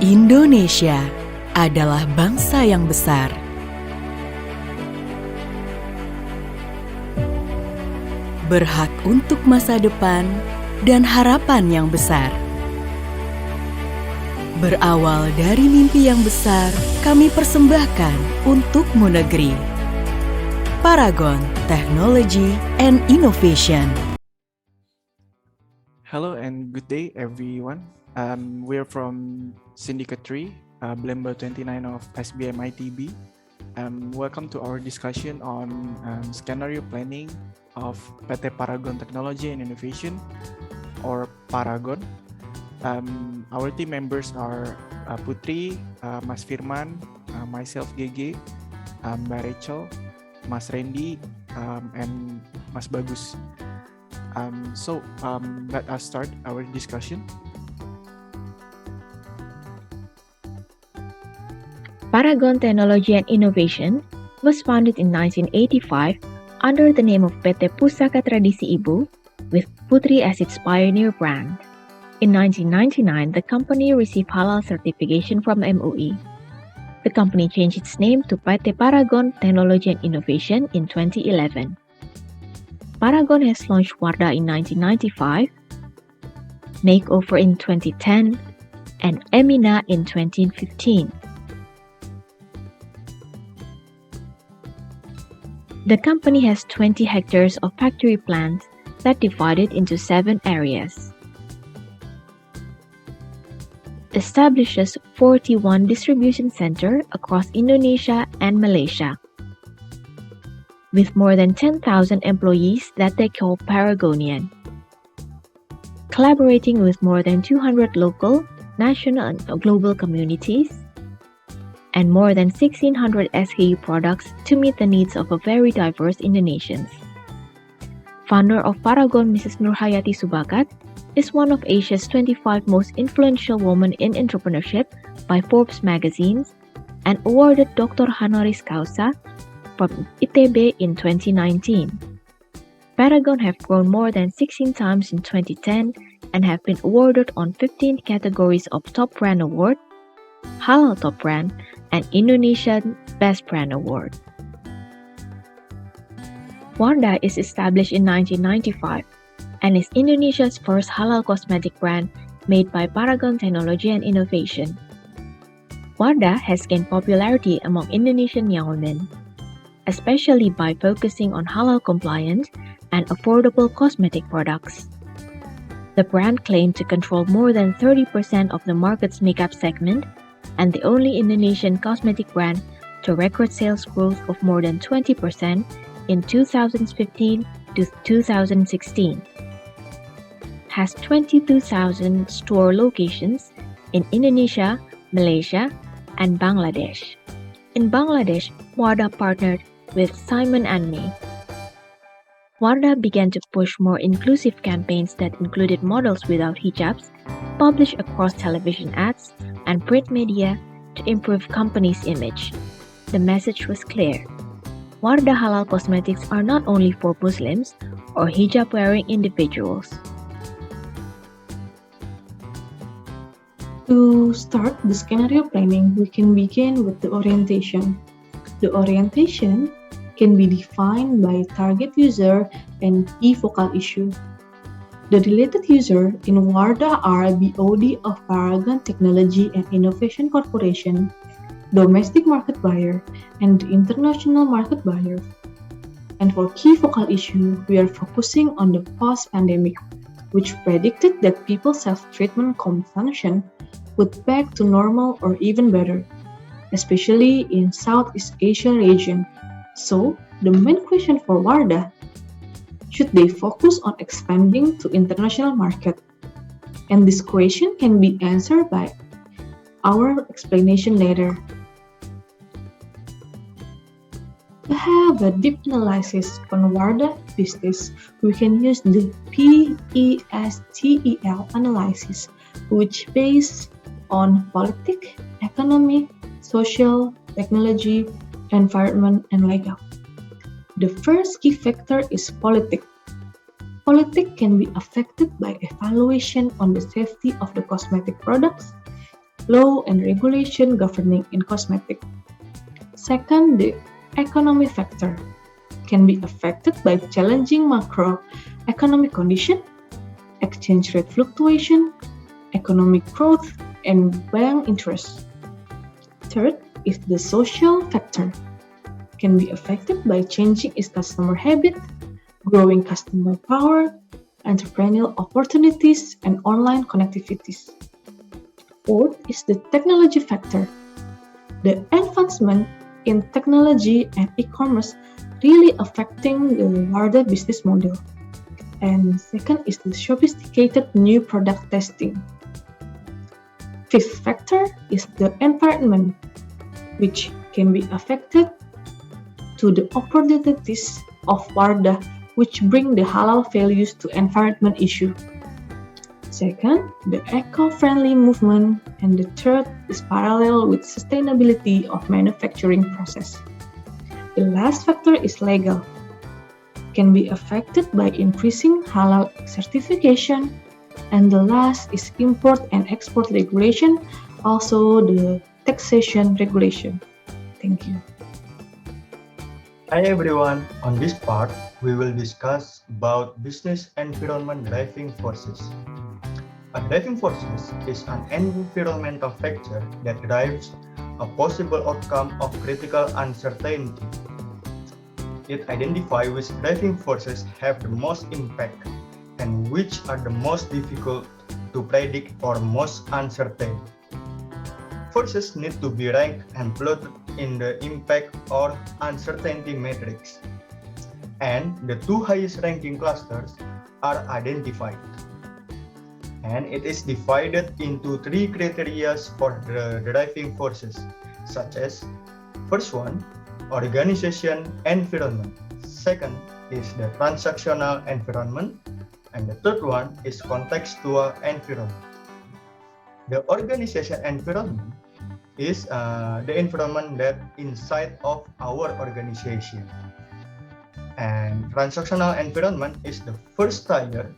Indonesia adalah bangsa yang besar. Berhak untuk masa depan dan harapan yang besar. Berawal dari mimpi yang besar, kami persembahkan untukmu negeri. Paragon Technology and Innovation. Hello and good day, everyone. We're from Syndicate 3, Blemba 29 of SBM ITB. Welcome to our discussion on scenario planning of PT Paragon Technology and Innovation, or Paragon. Our team members are Putri, Mas Firman, myself GG, Mbak Rachel, Mas Randy, and Mas Bagus. So let us start our discussion. Paragon Technology and Innovation was founded in 1985 under the name of PT Pusaka Tradisi Ibu, with Putri as its pioneer brand. In 1999, the company received halal certification from MUI. The company changed its name to PT Paragon Technology and Innovation in 2011. Paragon has launched Wardah in 1995, Makeover in 2010, and Emina in 2015. The company has 20 hectares of factory plants that divided into 7 areas. Establishes 41 distribution centers across Indonesia and Malaysia, with more than 10,000 employees that they call Paragonian. Collaborating with more than 200 local, national, and global communities, and more than 1,600 SKU products to meet the needs of a very diverse Indonesians. Founder of Paragon, Mrs. Nurhayati Subakat, is one of Asia's 25 most influential women in entrepreneurship by Forbes magazine and awarded Dr. Honoris Causa from ITB in 2019. Paragon have grown more than 16 times in 2010 and have been awarded on 15 categories of Top Brand Award, Halal Top Brand, and Indonesian Best Brand Award. Wardah is established in 1995 and is Indonesia's first halal cosmetic brand made by Paragon Technology and Innovation. Wardah has gained popularity among Indonesian young women, especially by focusing on halal-compliant and affordable cosmetic products. The brand claimed to control more than 30% of the market's makeup segment and the only Indonesian cosmetic brand to record sales growth of more than 20% in 2015 to 2016. Has 22,000 store locations in Indonesia, Malaysia, and Bangladesh. In Bangladesh, Wardah partnered with Simon & Me. Wardah began to push more inclusive campaigns that included models without hijabs, published across television ads and print media to improve company's image. The message was clear. Wardah halal cosmetics are not only for Muslims or hijab-wearing individuals. To start the scenario planning, we can begin with the orientation. The orientation can be defined by target user and key focal issue. The related user in Wardah are BOD of Paragon Technology and Innovation Corporation, domestic market buyer, and the international market buyer. And for key focal issue, we are focusing on the post-pandemic, which predicted that people's self-treatment consumption would back to normal or even better, especially in Southeast Asia region. So, the main question for Wardah: should they focus on expanding to international market? And this question can be answered by our explanation later. To have a deep analysis on Wardah business, we can use the PESTEL analysis, which based on politics, economy, social, technology, environment, and legal. The first key factor is politics. Politics can be affected by evaluation on the safety of the cosmetic products, law and regulation governing in cosmetic. Second, the economic factor can be affected by challenging macroeconomic condition, exchange rate fluctuation, economic growth, and bank interest. Third is the social factor can be affected by changing its customer habit, growing customer power, entrepreneurial opportunities, and online connectivities. Fourth is the technology factor. The advancement in technology and e-commerce really affecting the Wardah business model. And second is the sophisticated new product testing. Fifth factor is the environment, which can be affected to the opportunities of Wardah, which bring the halal values to environment issue. Second, the eco-friendly movement, and the third is parallel with sustainability of manufacturing process. The last factor is legal, can be affected by increasing halal certification, and the last is import and export regulation, also the taxation regulation. Thank you. Hi everyone, on this part we will discuss about business environment driving forces. A driving forces is an environmental factor that drives a possible outcome of critical uncertainty. It identifies which driving forces have the most impact and which are the most difficult to predict or most uncertain. Forces need to be ranked and plotted in the impact or uncertainty matrix, and the two highest ranking clusters are identified. And it is divided into three criteria for the driving forces, such as first one, organization environment, second is the transactional environment, and the third one is contextual environment. The organization environment is the environment that inside of our organization, and transactional environment is the first tier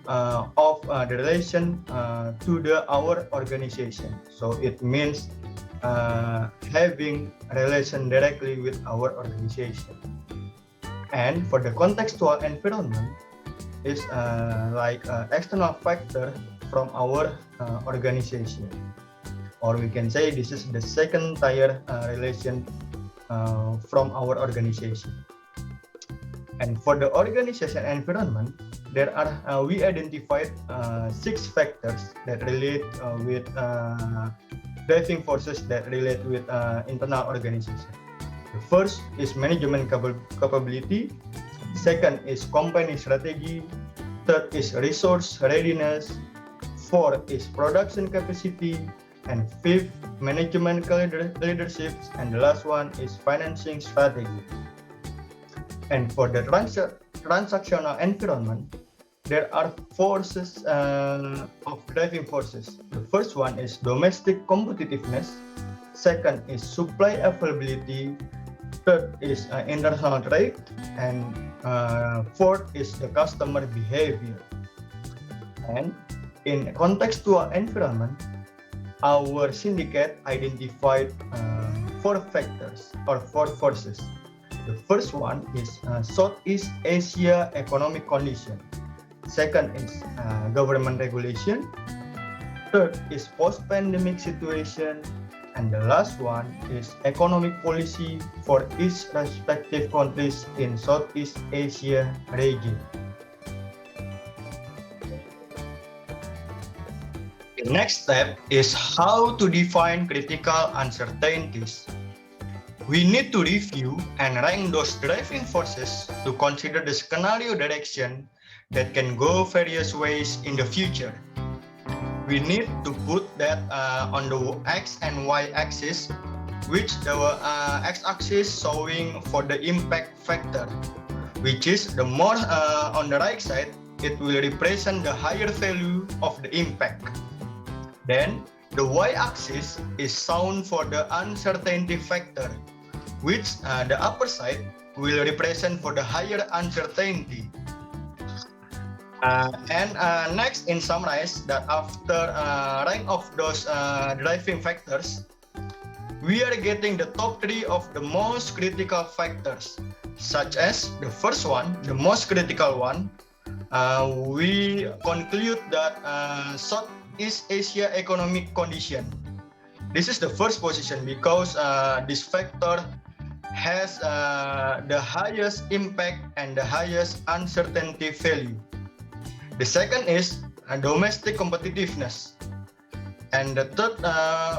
of the relation to our organization. So it means having relation directly with our organization. And for the contextual environment is like external factor from our organization, or we can say this is the second tier relation from our organization. And for the organization environment, there are we identified 6 factors that relate with driving forces that relate with internal organization. The first is management capability, second is company strategy, third is resource readiness, fourth is production capacity, and fifth, management leadership, and the last one is financing strategy. And for the transactional environment, there are forces of driving forces. The first one is domestic competitiveness, second is supply availability, third is international trade, and fourth is the customer behavior. And in contextual environment, our syndicate identified 4 factors or 4 forces. The first one is Southeast Asia economic condition. Second is government regulation. Third is post-pandemic situation. And the last one is economic policy for each respective countries in Southeast Asia region. The next step is how to define critical uncertainties. We need to review and rank those driving forces to consider the scenario direction that can go various ways in the future. We need to put that on the X and Y axis, which the X-axis showing for the impact factor, which is the more on the right side, it will represent the higher value of the impact. Then the Y-axis is shown for the uncertainty factor, which the upper side will represent for the higher uncertainty. And next, in summarize, that after rank of those driving factors, we are getting the top 3 of the most critical factors, such as the first one, the most critical one. We conclude that Southeast Asia economic condition. This is the first position because this factor has the highest impact and the highest uncertainty value. The second is domestic competitiveness. And the third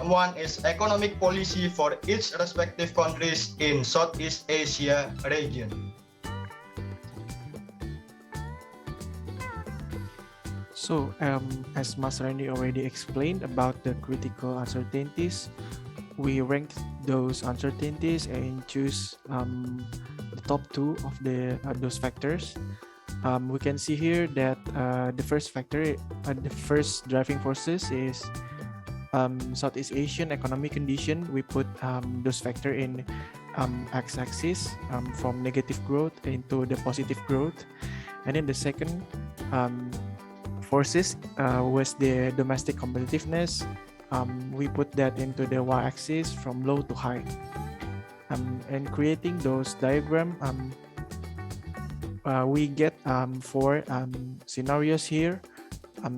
one is economic policy for each respective countries in Southeast Asia region. So, as Mas Randy already explained about the critical uncertainties, we ranked those uncertainties and choose the top 2 of those factors. We can see here that the first factor, the first driving forces is Southeast Asian economic condition. We put those factor in x-axis from negative growth into the positive growth, and then the second forces was the domestic competitiveness. We put that into the y-axis from low to high. And creating those diagram, we get 4 scenarios here.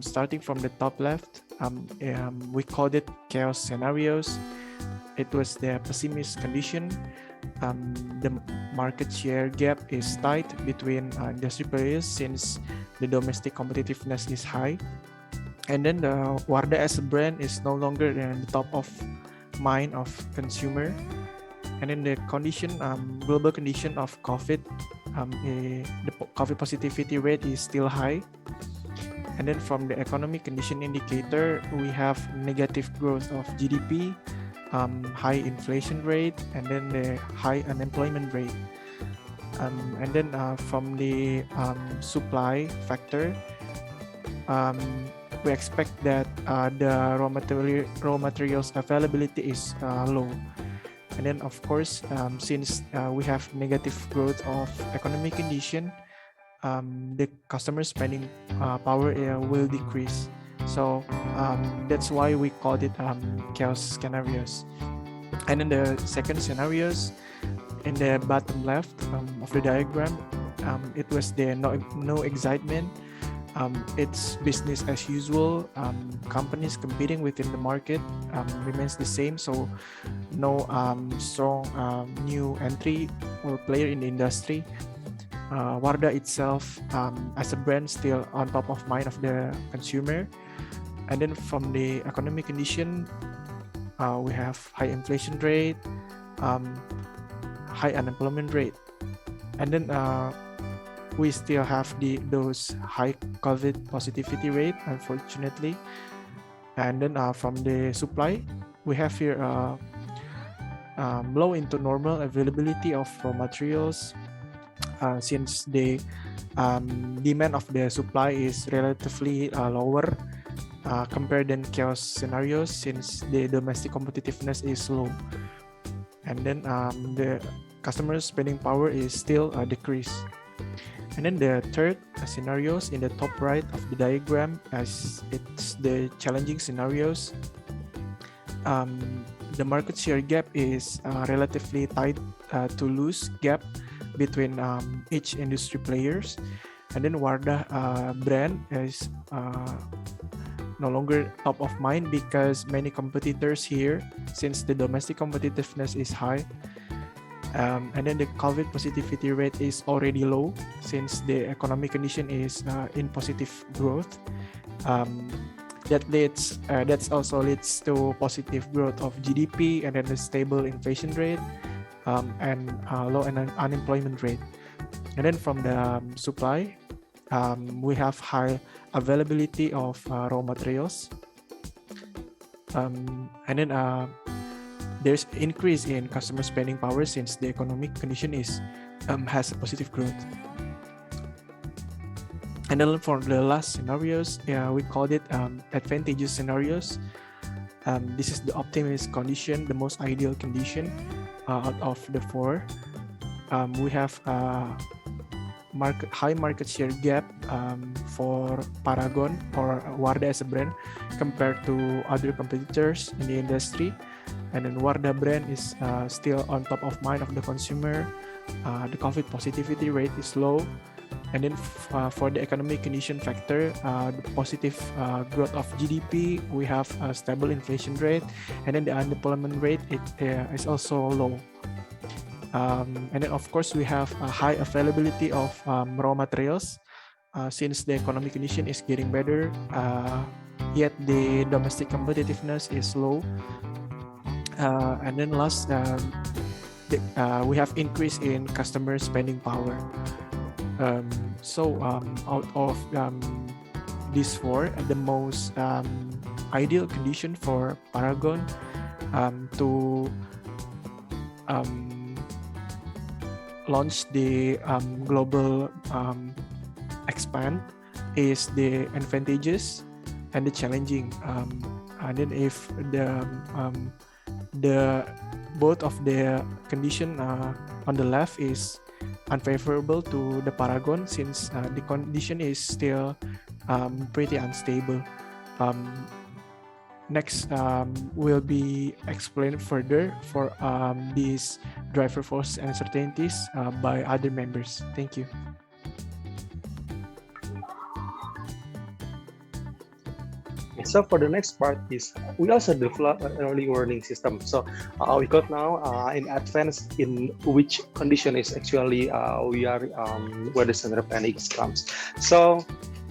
Starting from the top left, we called it chaos scenarios. It was the pessimist condition. The market share gap is tight between industry players since the domestic competitiveness is high. And then the Wardah as a brand is no longer in the top of mind of consumer. And then the condition, global condition of COVID, the COVID positivity rate is still high. And then from the economic condition indicator, we have negative growth of GDP, high inflation rate, and then the high unemployment rate. And then from the supply factor, we expect that the raw materials availability is low. And then of course, since we have negative growth of economic condition, the customer spending power will decrease. So that's why we called it chaos scenarios. And then the second scenarios in the bottom left of the diagram, it was the no excitement. It's business as usual. Companies competing within the market remains the same, so no strong new entry or player in the industry. Wardah itself as a brand still on top of mind of the consumer. And then from the economic condition, we have high inflation rate, high unemployment rate, and then we still have those high COVID positivity rate, unfortunately. And then from the supply, we have here low into normal availability of raw materials, since the demand of the supply is relatively lower compared than chaos scenarios, since the domestic competitiveness is low. And then the customer spending power is still decreased. And then the third scenarios in the top right of the diagram, as it's the challenging scenarios. The market share gap is relatively tight to loose gap between each industry players. And then Wardah brand is no longer top of mind because many competitors here, since the domestic competitiveness is high. And then the COVID positivity rate is already low since the economic condition is in positive growth. That also leads to positive growth of GDP, and then the stable inflation rate, and low unemployment rate. And then from the supply, we have high availability of raw materials, and then there's increase in customer spending power since the economic condition is has a positive growth. And then for the last scenarios, we called it advantageous scenarios. This is the optimist condition, the most ideal condition out of the 4. We have high market share gap for Paragon or Wardah as a brand compared to other competitors in the industry. And then Wardah brand is still on top of mind of the consumer. The COVID positivity rate is low. And then for the economic condition factor, the positive growth of GDP, we have a stable inflation rate, and then the unemployment rate is also low. And then of course we have a high availability of raw materials since the economic condition is getting better, yet the domestic competitiveness is low. And then last, we have increase in customer spending power. So out of these four, the most ideal condition for Paragon to launch the global expand is the advantageous and the challenging. And then if the both of the condition on the left is unfavorable to the Paragon, since the condition is still pretty unstable. Next will be explained further for these driver force uncertainties by other members. Thank you. So for the next part is we also develop an early warning system. So we got now in advance in which condition is actually we are where the center of panic comes. So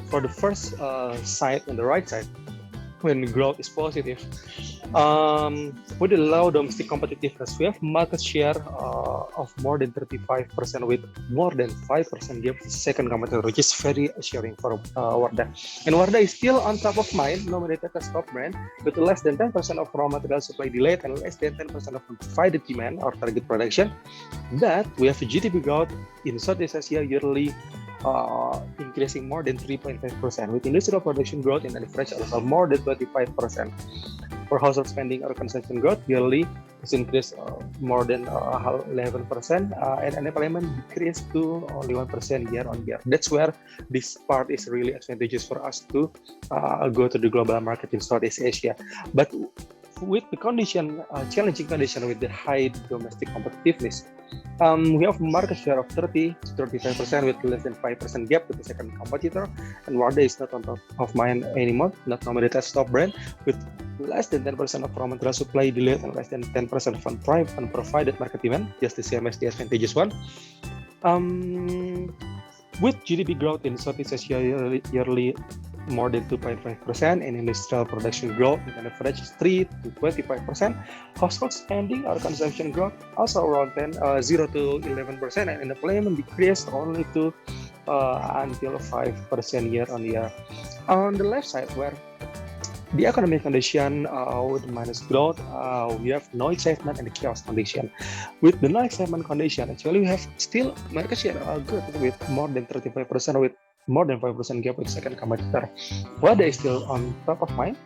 for the first side on the right side, when growth is positive, with the low domestic competitiveness, we have market share of more than 35% with more than 5% gap to second competitor, which is very assuring for Wardah. And Wardah is still on top of mind, nominated as top brand, with less than 10% of raw material supply delayed and less than 10% of provided demand or target production. But we have a GDP growth in Southeast Asia yearly increasing more than 3.5%, with industrial production growth in average also more than 25%. For household spending or consumption growth, yearly is increased more than 11%, and unemployment decreased to only 1% year on year. That's where this part is really advantageous for us to go to the global market in Southeast Asia. But with the condition, challenging condition with the high domestic competitiveness, we have market share of 30 to 35% with less than 5% gap to the second competitor, and Wardah is not on top of mind anymore, not nominated as top brand, with less than 10% of raw material supply delayed and less than 10% of unprovided market demand, just the same as the advantageous one. With GDP growth in Southeast Asia yearly more than 2.5% and industrial production growth with an average 3 to 25%, household spending or consumption growth also around 0 to 11%, and unemployment decreased only to until 5% year on year. On the left side, where the economic condition with minus growth, we have no excitement and chaos condition. With the no excitement condition, actually we have still market share good with more than 35% with more than 5% gap with second competitor. Wardah is still on top of mind.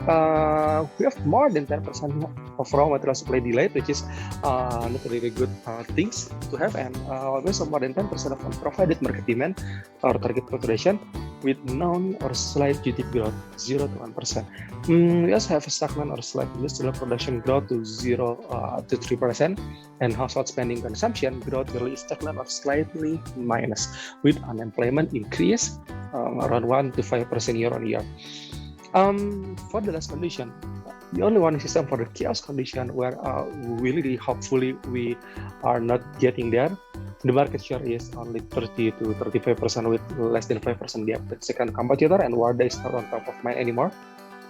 We have more than 10% of raw material supply delayed, which is not really good things to have, and also more than 10% of unprovided market demand or target population with known or slight GDP growth 0 to 1%. We also have a stagnant or slight industrial production growth to 0 to 3%, and household spending consumption growth really stagnant or slightly minus, with unemployment increase around 1 to 5% year on year. For the last condition, the only warning system for the chaos condition where we really hopefully we are not getting there. The market share is only 30 to 35% with less than 5% gap with second competitor, and Wardah is not on top of mind anymore.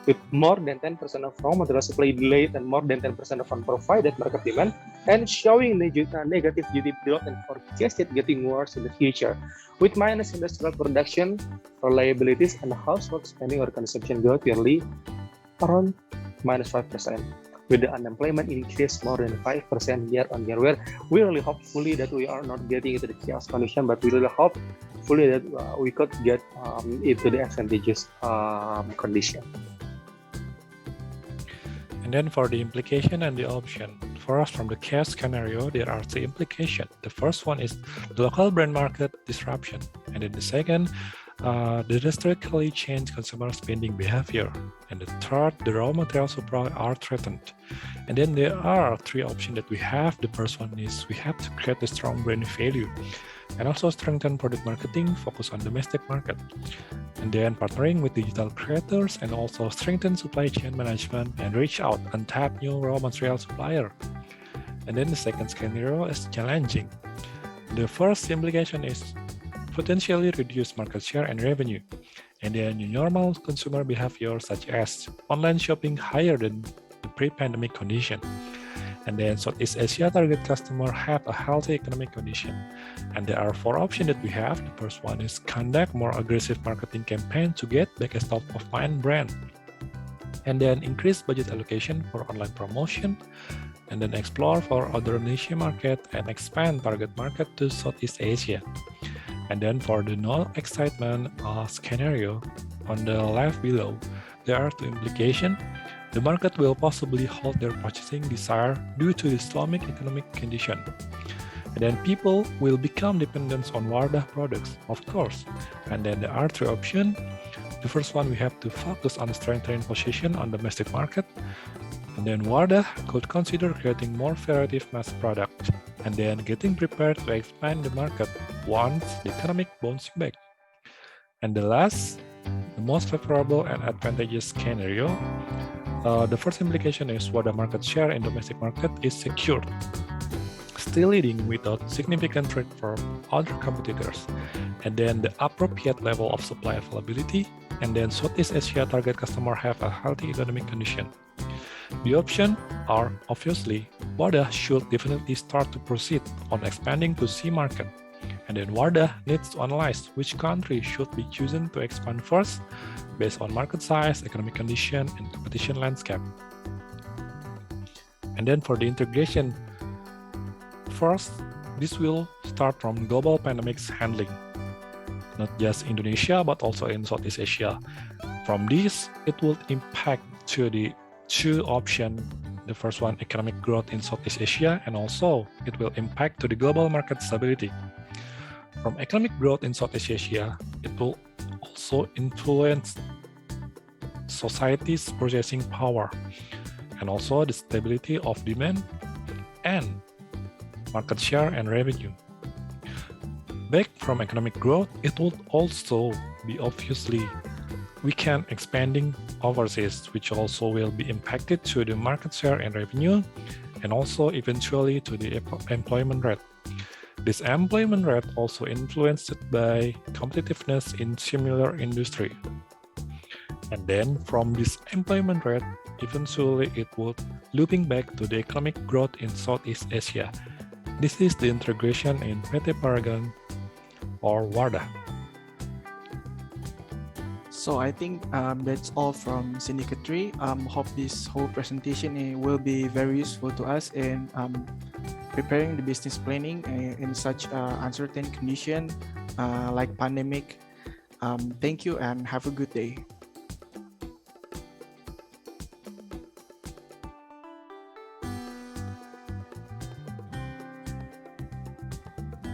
With more than 10% of raw material supply delayed and more than 10% of unprovided market demand, and showing negative GDP growth and forecasted getting worse in the future, with minus industrial production, reliabilities, and household spending or consumption growth yearly around minus 5%, with the unemployment increase more than 5% year on year, where we really hopefully that we are not getting into the chaos condition, but we really hope fully that we could get into the advantageous condition. And then for the implication and the option, first, from the case scenario, there are three implications. The first one is the local brand market disruption. And then the second, the drastically change consumer spending behavior. And the third, the raw material supply are threatened. And then there are three options that we have. The first one is we have to create a strong brand value and also strengthen product marketing, focus on domestic market. And then partnering with digital creators and also strengthen supply chain management and reach out and tap new raw material supplier. And then the second scenario is challenging. The first implication is potentially reduce market share and revenue. And then new normal consumer behavior such as online shopping higher than the pre-pandemic condition. And then Southeast Asia target customer have a healthy economic condition. And there are four options that we have. The first one is conduct more aggressive marketing campaign to get back a top of mind brand. And then increase budget allocation for online promotion. And then explore for other niche market and expand target market to Southeast Asia. And then for the no excitement scenario on the left below, there are two implications. The market will possibly halt their purchasing desire due to the Islamic economic condition. And then people will become dependent on Wardah products, of course. And then there are three options. The first one, we have to focus on strengthening position on domestic market. And then Wardah could consider creating more variety of mass product. And then getting prepared to expand the market once the economic bounces back. And the last, the most favorable and advantageous scenario, the first implication is Wardah market share in domestic market is secured, still leading without significant threat from other competitors. And then the appropriate level of supply availability, and then Southeast Asia target customer have a healthy economic condition. The options are obviously Wardah should definitely start to proceed on expanding to C market. And then Wardah needs to analyze which country should be chosen to expand first based on market size, economic condition, and competition landscape. And then for the integration, first, this will start from global pandemics handling, not just Indonesia, but also in Southeast Asia. From this, it will impact to the two options. The first one, economic growth in Southeast Asia, and also it will impact to the global market stability. From economic growth in Southeast Asia, it will also influence society's purchasing power and also the stability of demand and market share and revenue. Back from economic growth, it would also be obviously weaken expanding overseas, which also will be impacted to the market share and revenue, and also eventually to the employment rate. This employment rate also influenced by competitiveness in similar industry. And then from this employment rate, eventually it would looping back to the economic growth in Southeast Asia. This is the integration in PT Paragon or Wardah. So I think that's all from Syndicate 3. Hope this whole presentation will be very useful to us in preparing the business planning in such uncertain condition like pandemic. Thank you and have a good day.